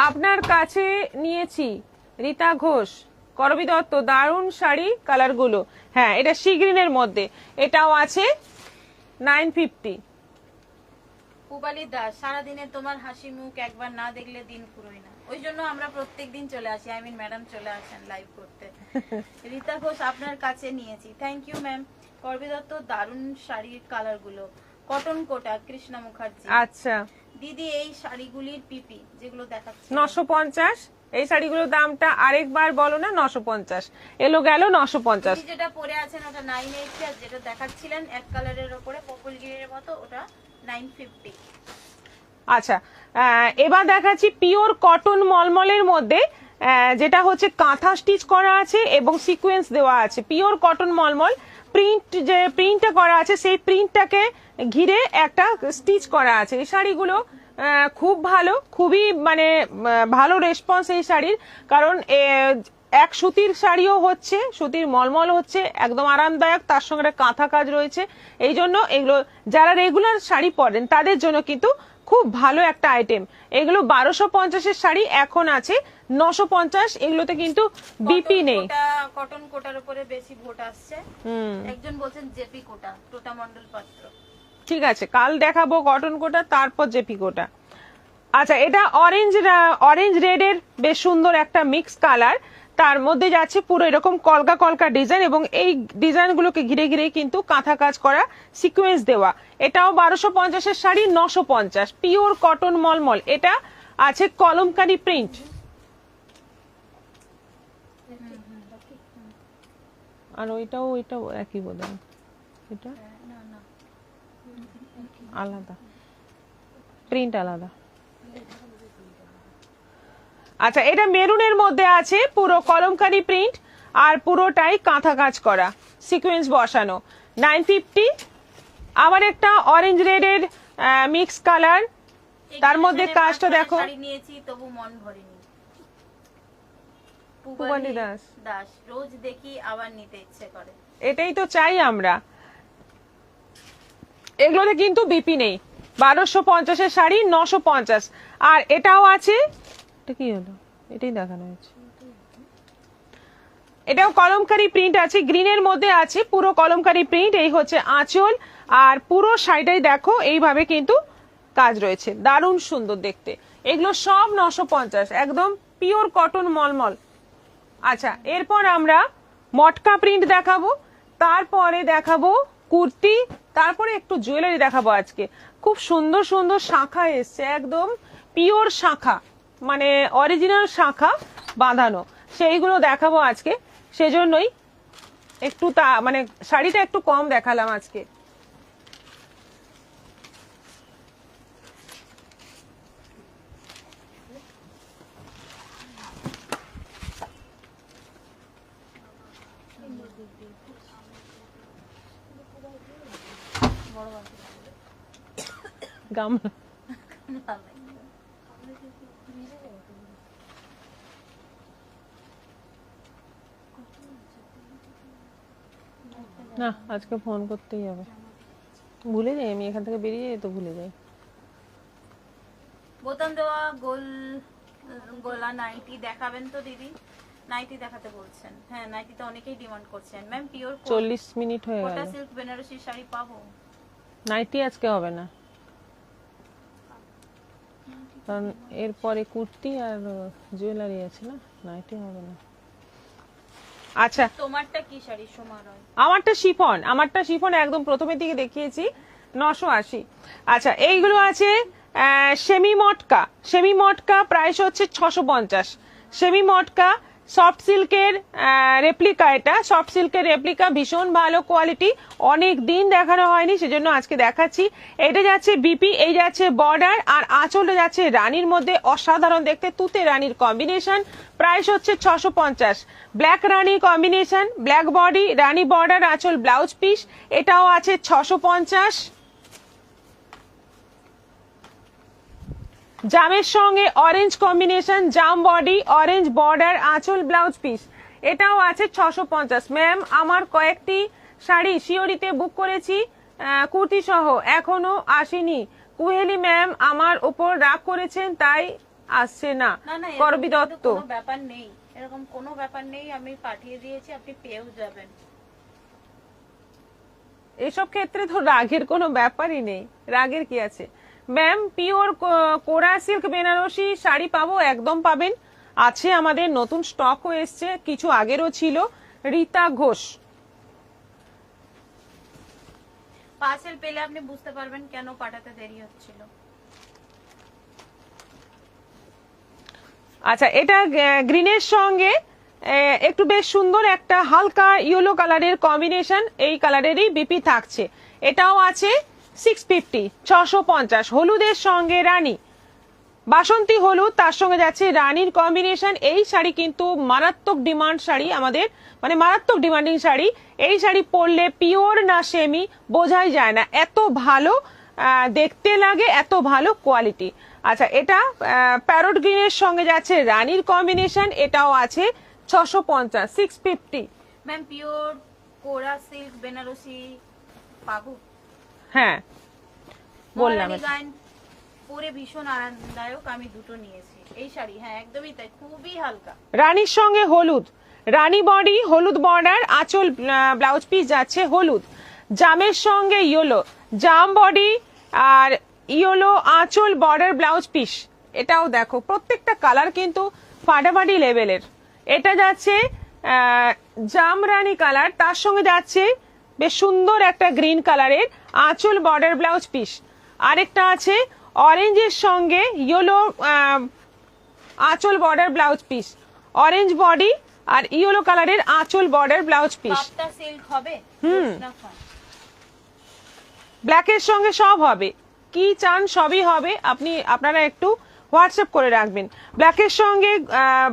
আপনার কাছে নিয়েছি রীতা ঘোষ, করবি দত্ত, দারুণ শাড়ি, কালার গুলো। হ্যাঁ, এটা সি গ্রিনের মধ্যে, এটাও আছে 950। পুবালি দাস, সারাদিনে তোমার হাসি মুখ একবার না দেখলে দিন পুরোই না, ওই জন্য আমরা প্রত্যেকদিন চলে আসি, ম্যাডাম চলে আসেন লাইভ করতে। রীতা ঘোষ, আপনার কাছে নিয়েছি, থ্যাংক ইউ ম্যাম। করবি দত্ত, দারুণ শাড়ির কালার গুলো, কটন কোটা কৃষ্ণা মুখার্জি। আচ্ছা দিদি এই শাড়িগুলির পিপি যেগুলো দেখাচ্ছি 950, এই শাড়িগুলোর দামটা আরেকবার বলো না। 950 এলো গেল 950। দিদি যেটা পরে আছেন ওটা 980, আর যেটা দেখাচ্ছিলেন এক কালারের উপরে পপল গ্রিনের মতো ওটা 950। আচ্ছা এবার দেখাচ্ছি পিওর কটন মলমলের মধ্যে যেটা হচ্ছে কাঁথা স্টিচ করা আছে এবং সিকোয়েন্স দেওয়া আছে। পিওর কটন মলমল প্রিন্ট, যে প্রিন্টটা করা আছে সেই প্রিন্টটাকে ঘিরে একটা স্টিচ করা আছে। এই শাড়িগুলো খুব ভালো, খুবই মানে ভালো রেসপন্স এই শাড়ির, কারণ এক সুতির শাড়িও হচ্ছে, সুতির মলমল হচ্ছে, একদম আরামদায়ক, তার সঙ্গে একটা কাঁথা কাজ রয়েছে। এই জন্য এগুলো যারা রেগুলার শাড়ি পরেন তাদের জন্য কিন্তু খুব ভালো একটা আইটেম। এগুলো 1250-এর শাড়ি এখন আছে 950। এগুলোতে কিন্তু বিপি নেই। কটন কোটার উপরে বেশি ভোট আসছে। একজন বলছেন জেপি কোটা, টোটা মন্ডল পাত্র। ঠিক আছে, কাল দেখাবো কটন কোটা, তারপর জেপি কোটা। আচ্ছা এটা অরেঞ্জ রেড এর বেশ সুন্দর একটা মিক্স কালার, তার মধ্যে যাচ্ছে পুরো এরকম কলকা কলকা ডিজাইন, এবং এই ডিজাইনগুলোকে ঘিরে ঘিরে কিন্তু কাঁথা কাজ করা, সিকোয়েন্স দেওয়া। এটাও 1250-এর শাড়ি 950, পিওর কটন মলমল। এটা আছে কলমকারি প্রিন্ট। আর ওইটাও একই বোধ হয়, এটা আলাদা, প্রিন্ট আলাদা। আচ্ছা এটা মেরুনের মধ্যে আছে পুরো কলমকারি প্রিন্ট, আর পুরোটাই কাঁথা কাজ করা, সিকোয়েন্স বসানো, 950। আবার একটা অরেঞ্জ রেড এর মিক্স কালার, তার মধ্যে কাজটা দেখো। শাড়ি নিয়েছি তবু মন ভরেনি। পূবালী দাস, রোজ দেখি আবার নিতে ইচ্ছে করে। এটাই তো চাই আমরা। এগুলোতে কিন্তু বিপি নেই। 1250-এর শাড়ি 950। আর এটাও আছে, এটা কি হলো, এটাই দেখানো হয়েছে। এটাও কলমকারি প্রিন্ট আছে, গ্রিনের মধ্যে আছে পুরো কলমকারি প্রিন্ট। এই হচ্ছে আঁচল, আর পুরো শাড়িটাই দেখো এইভাবে কিন্তু কাজ রয়েছে, দারুণ সুন্দর দেখতে। এগুলো সব 950, একদম পিওর কটন মলমল। আচ্ছা এরপর আমরা মটকা প্রিন্ট দেখাবো, তারপরে দেখাবো কুর্তি, তারপরে একটু জুয়েলারি দেখাবো। আজকে খুব সুন্দর সুন্দর শাখা এসছে, একদম পিওর শাখা, মানে অরিজিনাল শাখা বাঁধানো, সেইগুলো দেখাবো আজকে। সেজন্যই একটু মানে শাড়িটা একটু কম দেখালাম আজকে। গামলা না, আজকে ফোন করতেই হবে, ভুলে যাই আমি, এখান থেকে বেরিয়ে যাই তো ভুলে যাই। বোতাম দেওয়া গোলা নাইটি দেখাবেন তো দিদি? নাইটি দেখাতে বলছেন। হ্যাঁ নাইটিতে অনেকেই ডিমান্ড করছেন। ম্যাম পিওর 40 মিনিট হয়ে গেল। কোটা সিল্ক বেনারসি শাড়ি পাবো? নাইটি আজকে হবে না, কারণ এরপরে কুর্তি আর জুয়েলারি আছে না, নাইটি হবে না। আচ্ছা তোমারটা কি শাড়ি? সোমারয়। আমারটা শিফন একদম প্রথমের দিকে দেখিয়েছি, 980। আচ্ছা এইগুলো আছে সেমি মটকা প্রাইস হচ্ছে 650। সেমি মটকা সফট সিল্কের রেপ্লিকা, এটা সফট সিল্কের রেপ্লিকা, ভীষণ ভালো কোয়ালিটি, অনেক দিন দেখানো হয়নি সেজন্য আজকে দেখাচ্ছি। এটা যাচ্ছে বিপি, এই যাচ্ছে বর্ডার, আর আঁচলটা যাচ্ছে রানীর মধ্যে, অসাধারণ দেখতে, তুতে রানীর কম্বিনেশন, প্রাইস হচ্ছে 650। ব্ল্যাক রানী কম্বিনেশন, ব্ল্যাক বডি, রানী বর্ডার, আঁচল, ব্লাউজ পিস, এটাও আছে 650। জামের সঙ্গে অরেঞ্জ কম্বিনেশন, জাম বডি, অরেঞ্জ বর্ডার, আঁচল, ব্লাউজ পিস, এটাও আছে 650। ম্যাম আমার কয়েকটি শাড়ি শিওরিতে বুক করেছি কুর্তি সহ, এখনো আসেনি। কুহেলি ম্যাম আমার উপর রাগ করেছেন তাই আসছে না। করবি দত্ত, কোনো ব্যাপার নেই, এরকম কোনো ব্যাপার নেই, আমি পাঠিয়ে দিয়েছি, আপনি পেয়েও যাবেন। এসব ক্ষেত্রে তো রাগের কোনো ব্যাপারই নেই, রাগের কি আছে। ম্যাম পিওর কোরা সিল্ক বেনারসি শাড়ি পাবো? একদম পাবেন, আছে আমাদের, নতুন স্টকও এসছে, কিছু আগেরও ছিল। রীতা ঘোষ, পার্সেল পেলে আপনি বুঝতে পারবেন কেন পাঠাতে দেরি হচ্ছিল। আচ্ছা, এটা গ্রিনের সঙ্গে একটু বেশ সুন্দর একটা হালকা ইয়েলো কালারের কম্বিনেশন, এই কালারেরই বিপি থাকছে। এটাও আছে 650, 650। হলুদের সঙ্গে রানী, বাসন্তী হলুদ, তার সঙ্গে যাচ্ছে রানীর কম্বিনেশন। এই শাড়ি কিন্তু মারাত্মক ডিমান্ড শাড়ি আমাদের, মানে মারাত্মক ডিমান্ডিং শাড়ি। এই শাড়ি পরলে পিওর না সেমি বোঝাই যায় না, এত ভালো দেখতে লাগে, এত ভালো কোয়ালিটি। আচ্ছা, এটা প্যারট গ্রিনের সঙ্গে যাচ্ছে রানীর কম্বিনেশন, এটাও আছে 650, 650। ম্যাম পিওর কোরা সিল্ক বেনারসি পাবো? হ্যাঁ বললাম। মহারানী গায়ন পরে ভীষণ আরামদায়ক, আমি দুটো নিয়েছি এই শাড়ি। হ্যাঁ একদমই তাই, খুবই হালকা। রানীর সঙ্গে হলুদ, রানী বডি, হলুদ বর্ডার, আঁচল ব্লাউজ পিস যাচ্ছে হলুদ, জামের সঙ্গে ইয়েলো, জাম বডি আর ইয়েলো আঁচল বর্ডার ব্লাউজ পিস। এটাও দেখো প্রত্যেকটা কালার কিন্তু ফাটাফাটি লেভেলের। এটা যাচ্ছে জাম রানী কালার, তার সঙ্গে যাচ্ছে বেশ সুন্দর একটা গ্রিন কালারের আঁচল বর্ডার ব্লাউজ পিস। আরেকটা আছে অরেঞ্জের সঙ্গে ইয়েলো আঁচল border blouse piece, orange body আর ইয়েলো কালারের আঁচল বর্ডার ব্লাউজ পিস। পাপ্তা সিল্ক হবে? ব্ল্যাকের সঙ্গে সব হবে, কি চান সবই হবে। আপনারা একটু হোয়াটসঅ্যাপ করে রাখবেন। ব্ল্যাকের সঙ্গে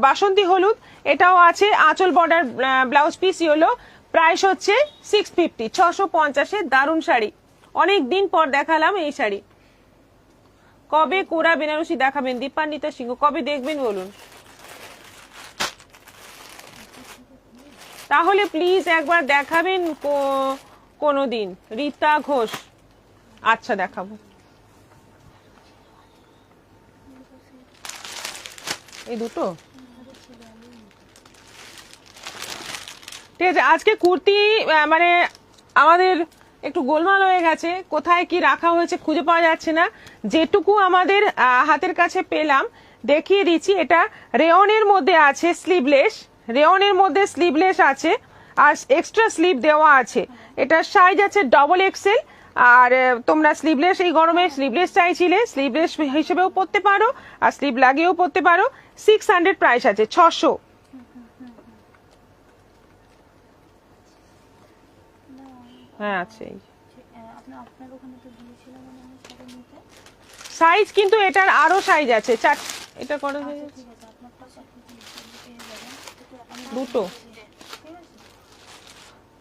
বাসন্তী হলুদ, এটাও আছে আঁচল border blouse piece yellow. Price হচ্ছে 650, 650। দারুণ শাড়ি, অনেক দিন পর দেখালাম এই শাড়ি। কবে কোরা বেনারসি দেখাবেন দীপান্বিতা সিংহ, কবে দেখবেন বলুন তাহলে প্লিজ, একবার দেখাবেন কোনোদিন। রীতা ঘোষ, আচ্ছা দেখাবো। এই দুটো ঠিক আছে। আজকে কুর্তি মানে আমাদের একটু গোলমাল হয়ে গেছে, কোথায় কি রাখা হয়েছে খুঁজে পাওয়া যাচ্ছে না। যেটুকু আমাদের হাতের কাছে পেলাম দেখিয়ে দিচ্ছি। এটা রেয়নের মধ্যে আছে, স্লিভলেস, রেয়নের মধ্যে স্লিভলেস আছে আর এক্সট্রা স্লিভ দেওয়া আছে। এটা সাইজ আছে ডবল এক্সেল। আর তোমরা স্লিভলেস, এই গরমে স্লিভলেস চাইছিলে, স্লিভলেস হিসেবেও পরতে পারো আর স্লিভ লাগিয়েও পরতে পারো। 600 প্রাইস আছে, 600। হ্যাঁ আছে। সাইজ কিন্তু এটার আরো সাইজ আছে, এটা কত হয়ে যাচ্ছে? দুটো,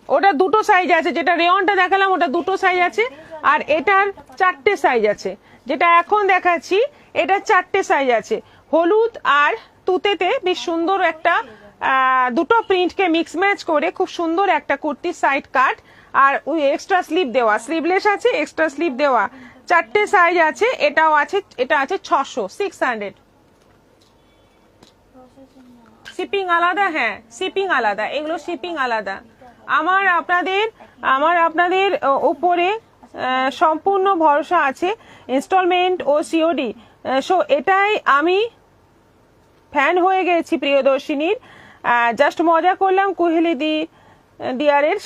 ওটা দুটো সাইজ আছে। যেটা রেয়নটা দেখালাম ওটা দুটো সাইজ আছে, আর এটার 4টে সাইজ আছে। যেটা এখন দেখাচ্ছি এটা 4টে সাইজ আছে। হলুদ আর তুতেতে বেশ সুন্দর একটা দুটো প্রিন্টকে মিক্স ম্যাচ করে খুব সুন্দর একটা কুর্তি, সাইড কাট আর এক্সট্রা স্লিভ দেওয়া, স্লিভলেস আছে, এক্সট্রা স্লিভ দেওয়া। 4টে সাইজ আছে, এটাও আছে, এটা আছে 600, 600। শিপিং আলাদা, হ্যাঁ শিপিং আলাদা, এগুলো শিপিং আলাদা। আমার আপনাদের উপরে সম্পূর্ণ ভরসা আছে, ইনস্টলমেন্ট ও সিওডি। সো এটাই আমি ফ্যান হয়ে গেছি প্রিয়দর্শিনীর। জাস্ট মজা করলাম কুহেলি ডিয়ারের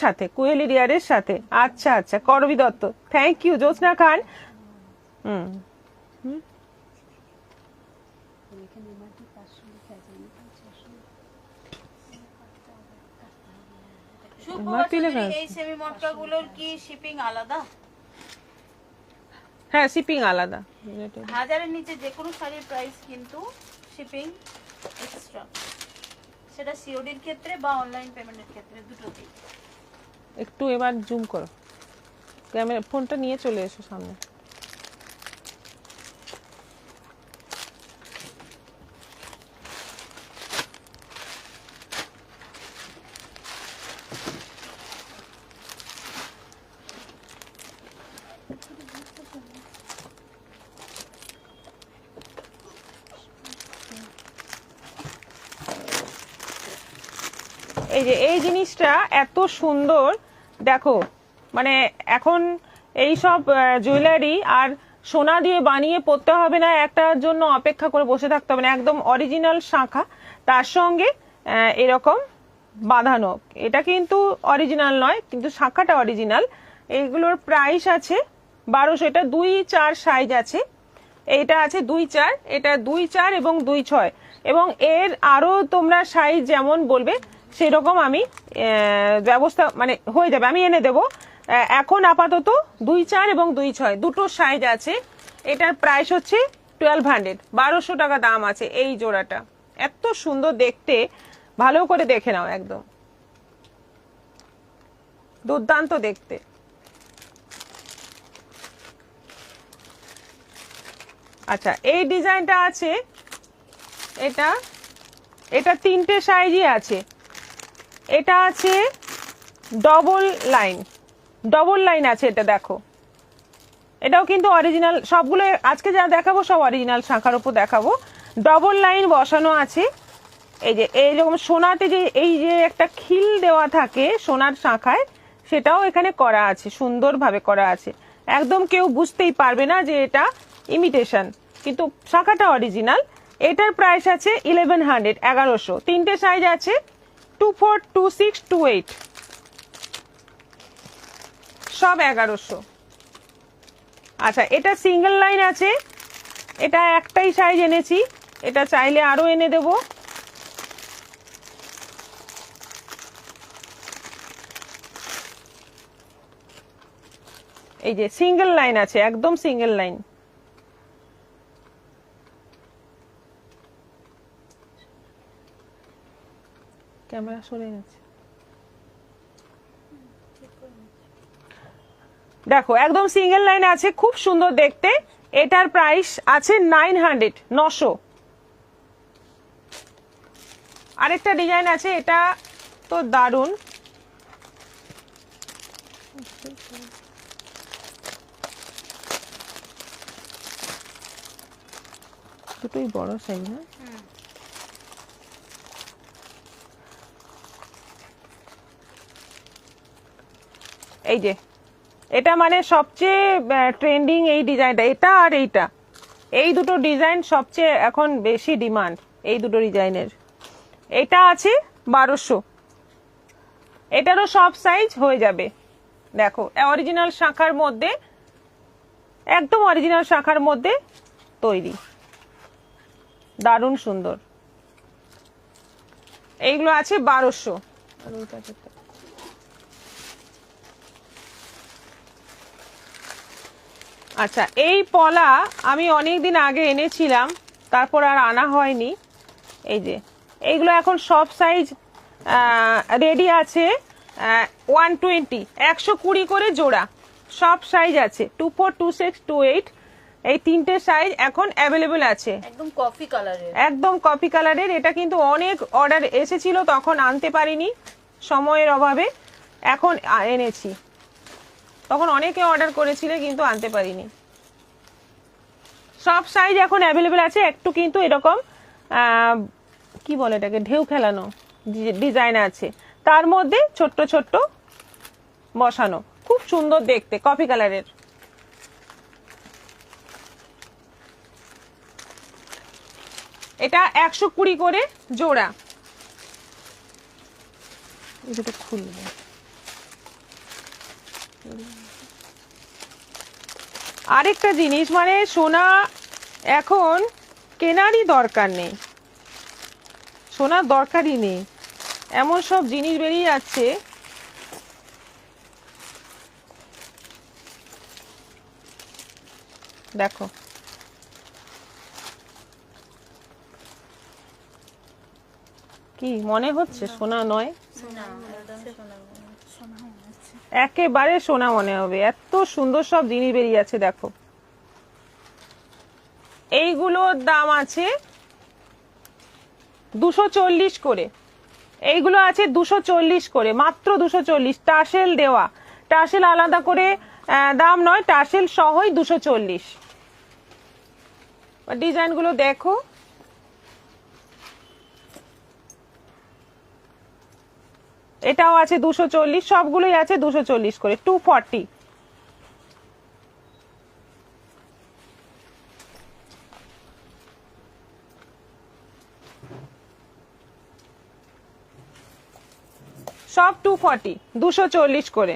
সাথে। আচ্ছা আচ্ছা, করবি দত্ত, থ্যাংক ইউ। জ্যোৎস্না খান, এই সেমি মটকাগুলোর কি শিপিং আলাদা? হ্যাঁ শিপিং আলাদা। 1000-এর নিচে যে কোনো শাড়ির প্রাইস কিন্তু শিপিং এক্সট্রা, সেটা সিওডির ক্ষেত্রে বা অনলাইন পেমেন্টের ক্ষেত্রে, দুটোতেই। একটু এবার জুম করো, ক্যামেরা ফোনটা নিয়ে চলে এসো সামনে। এই যে এই জিনিসটা এত সুন্দর দেখো, মানে এখন এই সব জুয়েলারি আর সোনা দিয়ে বানিয়ে পরতে হবে না, একটার জন্য অপেক্ষা করে বসে থাকতে হবে না। একদম অরিজিনাল শাঁখা, তার সঙ্গে এরকম বাঁধানো। এটা কিন্তু অরিজিনাল নয়, কিন্তু শাঁখাটা অরিজিনাল। এইগুলোর প্রাইস আছে 1200। এটা 2-4 সাইজ আছে, এইটা আছে 2-4, এটা 2-4 এবং 2-6, এবং এর আরো তোমরা সাইজ যেমন বলবে সেরকম আমি ব্যবস্থা মানে হয়ে যাবে, আমি এনে দেবো। এখন আপাতত 2-4 এবং 2-6 দুটো সাইজ আছে। এটার প্রাইস হচ্ছে 1200, 1200 টাকা দাম আছে এই জোড়াটা। এত সুন্দর দেখতে, ভালো করে দেখে নাও, একদম দুর্দান্ত দেখতে। আচ্ছা, এই ডিজাইনটা আছে, এটা এটা 3টে সাইজই আছে। এটা আছে ডবল লাইন আছে, এটা দেখো, এটাও কিন্তু অরিজিনাল। সবগুলো আজকে যা দেখাবো সব অরিজিনাল শাখার উপর দেখাবো। ডবল লাইন বসানো আছে, এই যে এইরকম সোনাতে যে এই যে একটা খিল দেওয়া থাকে সোনার শাখায়, সেটাও এখানে করা আছে, সুন্দরভাবে করা আছে। একদম কেউ বুঝতেই পারবে না যে এটা ইমিটেশন, কিন্তু শাখাটা অরিজিনাল। এটার প্রাইস আছে 1100, 1100। 3টে সাইজ আছে, 24, 26, 28, সব 1100। আচ্ছা, এটা সিঙ্গেল লাইন আছে, এটা একটাই সাইজ এনেছি, এটা চাইলে আরো এনে দেব। এই যে সিঙ্গেল লাইন আছে, একদম সিঙ্গেল লাইন। ক্যামেরা সরে গেছে, দেখো একদম সিঙ্গেল লাইন আছে, খুব সুন্দর দেখতে। এটার প্রাইস আছে 900, 900। আরেকটা ডিজাইন আছে, এটা তো দারুন, দুটোই বড় সাইজ না? এই যে এটা মানে সবচেয়ে ট্রেন্ডিং এই ডিজাইনটা, এটা আর এইটা, এই দুটো ডিজাইন সবচেয়ে এখন বেশি ডিমান্ড, এই দুটো ডিজাইনের। এটা আছে 1200, এটারও সব সাইজ হয়ে যাবে। দেখো অরিজিনাল শাখার মধ্যে, একদম অরিজিনাল শাখার মধ্যে তৈরি, দারুণ সুন্দর। এইগুলো আছে 1200। আচ্ছা, এই পলা আমি অনেকদিন আগে এনেছিলাম, তারপর আর আনা হয়নি। এই যে এইগুলো এখন সব সাইজ রেডি আছে, 120, 120 করে জোড়া, সব সাইজ আছে, 24, 26, 28, এই 3টে সাইজ এখন অ্যাভেলেবেল আছে। একদম কফি কালারের, একদম কপি কালারের। এটা কিন্তু অনেক অর্ডার এসেছিল, তখন আনতে পারিনি সময়ের অভাবে, এখন এনেছি। তখন অনেকে অর্ডার করেছিল কিন্তু আনতে পারিনি। সব সাইজ এখন অ্যাভেলেবেল আছে। একটু কিন্তু এরকম কি বলে এটাকে, ঢেউ খেলানো ডিজাইন আছে, তার মধ্যে ছোট্ট ছোট্ট বসানো, খুব সুন্দর দেখতে, কফি কালারের। এটা 120 করে জোড়া। এটা খুলবে, আরেকটা জিনিস, মানে সোনা এখন কেনারই দরকার নেই, সোনার দরকারই নেই, এমন সব জিনিস বেরিয়ে যাচ্ছে। দেখো কি মনে হচ্ছে সোনা নয়, একেবারে সোনা মনে হবে, এত সুন্দর সব জিনিস বেরিয়ে যাচ্ছে। দেখো এইগুলোর দাম আছে 240 করে, এইগুলো আছে 240 করে, মাত্র 240। টাসেল দেওয়া, টাসেল আলাদা করে দাম নয়, টাসেল সহই 240। ডিজাইনগুলো দেখো, এটাও আছে 240, সবগুলোই আছে 240 করে, 240। সব 240, 240 করে।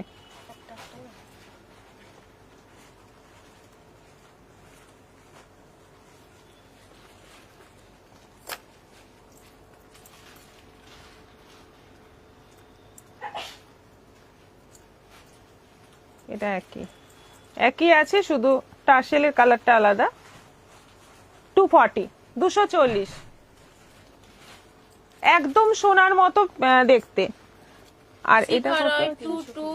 এটা একই একই আছে, শুধু টার্সেলের কালারটা আলাদা। 240, 240, একদম সোনার মতো দেখতে। আর এটা কত? 22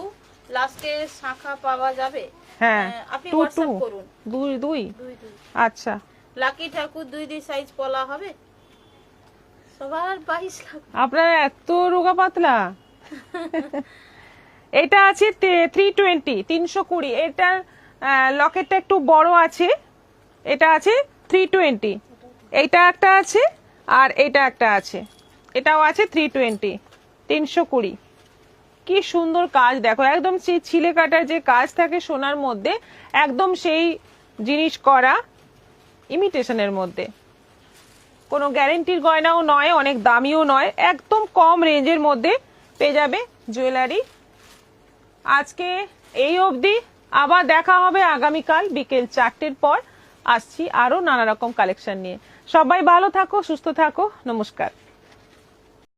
লাস্টে শাখা পাওয়া যাবে। হ্যাঁ, আপনি 2 হোয়াটসঅ্যাপ 2 করুন। 2 2। 2 আচ্ছা, লাকি ঠাকুর 2 সাইজ পলা হবে সবার 22 লাখ। আপনার এত রোগা পাতলা। এটা আছে 320, 320। এটার লকেটটা একটু বড় আছে, এটা আছে 320। এইটা একটা আছে আর এটা একটা আছে, এটাও আছে 320, 320। কি সুন্দর কাজ দেখো, একদম সেই ছিলে কাটার যে কাজ থাকে সোনার মধ্যে, একদম সেই জিনিস করা ইমিটেশনের মধ্যে। কোনো গ্যারেন্টির গয়নাও নয়, অনেক দামিও নয়, একদম কম রেঞ্জের মধ্যে পেয়ে যাবে জুয়েলারি। আজকে এই অবধি, আবার দেখা হবে আগামীকাল বিকেল 4টের পর। আসছি আরো নানা রকম কালেকশন নিয়ে। সবাই ভালো থাকো, সুস্থ থাকো, নমস্কার।